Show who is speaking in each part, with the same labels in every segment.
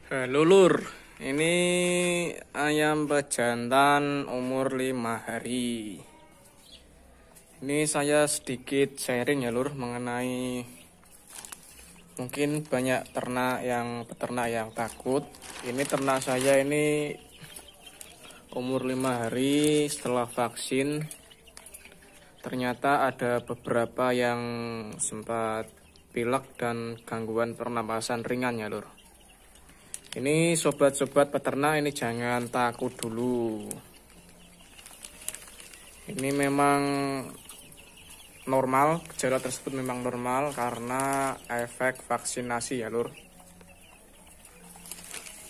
Speaker 1: Lulur, ini ayam pejantan umur 5 hari. Ini saya sedikit sharing ya lur mengenai mungkin banyak peternak yang takut. Ini ternak saya ini umur 5 hari setelah vaksin. Ternyata ada beberapa yang sempat pilek dan gangguan pernapasan ringan ya lur. Ini sobat-sobat peternak, ini jangan takut dulu. Ini memang normal, gejala tersebut memang normal karena efek vaksinasi ya lur.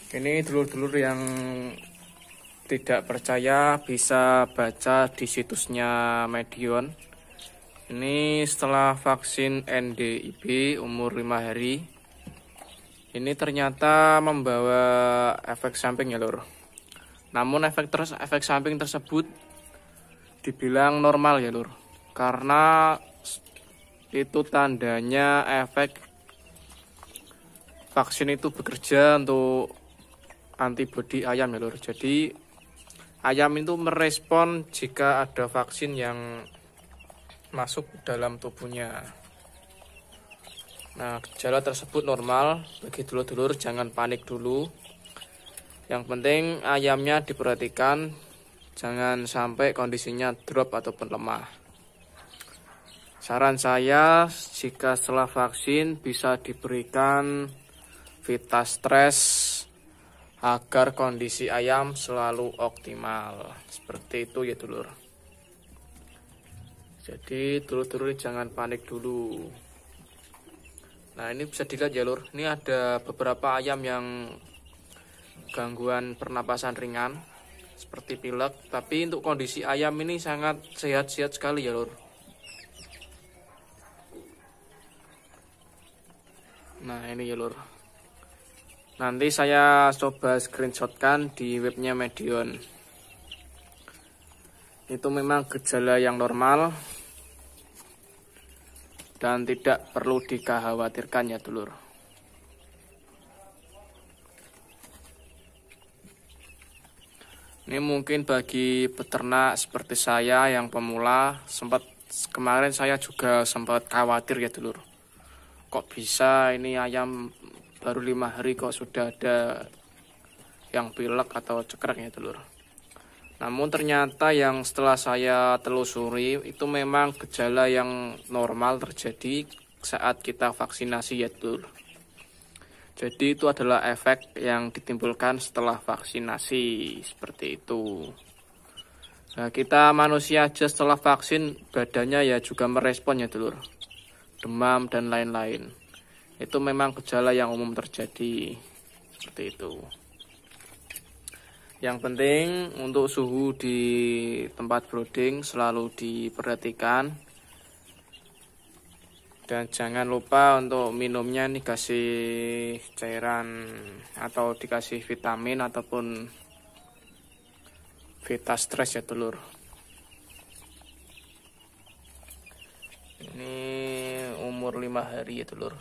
Speaker 1: Ini dulur-dulur yang tidak percaya bisa baca di situsnya Medion. Ini setelah vaksin NDIB umur 5 hari. Ini ternyata membawa efek samping ya lur. Namun efek samping tersebut dibilang normal ya lur. Karena itu tandanya efek vaksin itu bekerja untuk antibodi ayam ya lur. Jadi ayam itu merespon jika ada vaksin yang masuk dalam tubuhnya. Nah, gejala tersebut normal. Bagi dulur-dulur jangan panik dulu. Yang penting ayamnya diperhatikan, jangan sampai kondisinya drop ataupun lemah. Saran saya, jika setelah vaksin bisa diberikan Vitastres agar kondisi ayam selalu optimal. Seperti itu ya dulur. Jadi dulur-dulur jangan panik dulu. Nah, ini bisa dilihat ya lur, ini ada beberapa ayam yang gangguan pernapasan ringan seperti pilek, tapi untuk kondisi ayam ini sangat sehat-sehat sekali ya lur. Nah, ini ya lur, nanti saya coba screenshotkan di webnya Medion. Itu memang gejala yang normal dan tidak perlu dikhawatirkan ya dulur. Ini mungkin bagi peternak seperti saya yang pemula, kemarin saya juga sempat khawatir ya dulur. Kok bisa ini ayam baru 5 hari kok sudah ada yang pilek atau cekrek ya dulur. Namun ternyata yang setelah saya telusuri itu memang gejala yang normal terjadi saat kita vaksinasi ya dulur. Jadi itu adalah efek yang ditimbulkan setelah vaksinasi, seperti itu. Nah, kita manusia aja setelah vaksin badannya ya juga merespon ya dulur. Demam dan lain-lain. Itu memang gejala yang umum terjadi, seperti itu. Yang penting untuk suhu di tempat brooding selalu diperhatikan. Dan jangan lupa untuk minumnya nih kasih cairan atau dikasih vitamin ataupun Vitastres ya dulur. Ini umur 5 hari ya dulur.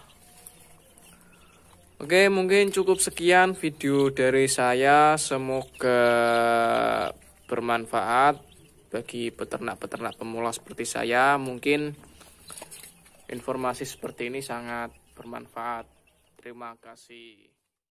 Speaker 1: Oke, mungkin cukup sekian video dari saya. Semoga bermanfaat bagi peternak-peternak pemula seperti saya. Mungkin informasi seperti ini sangat bermanfaat. Terima kasih.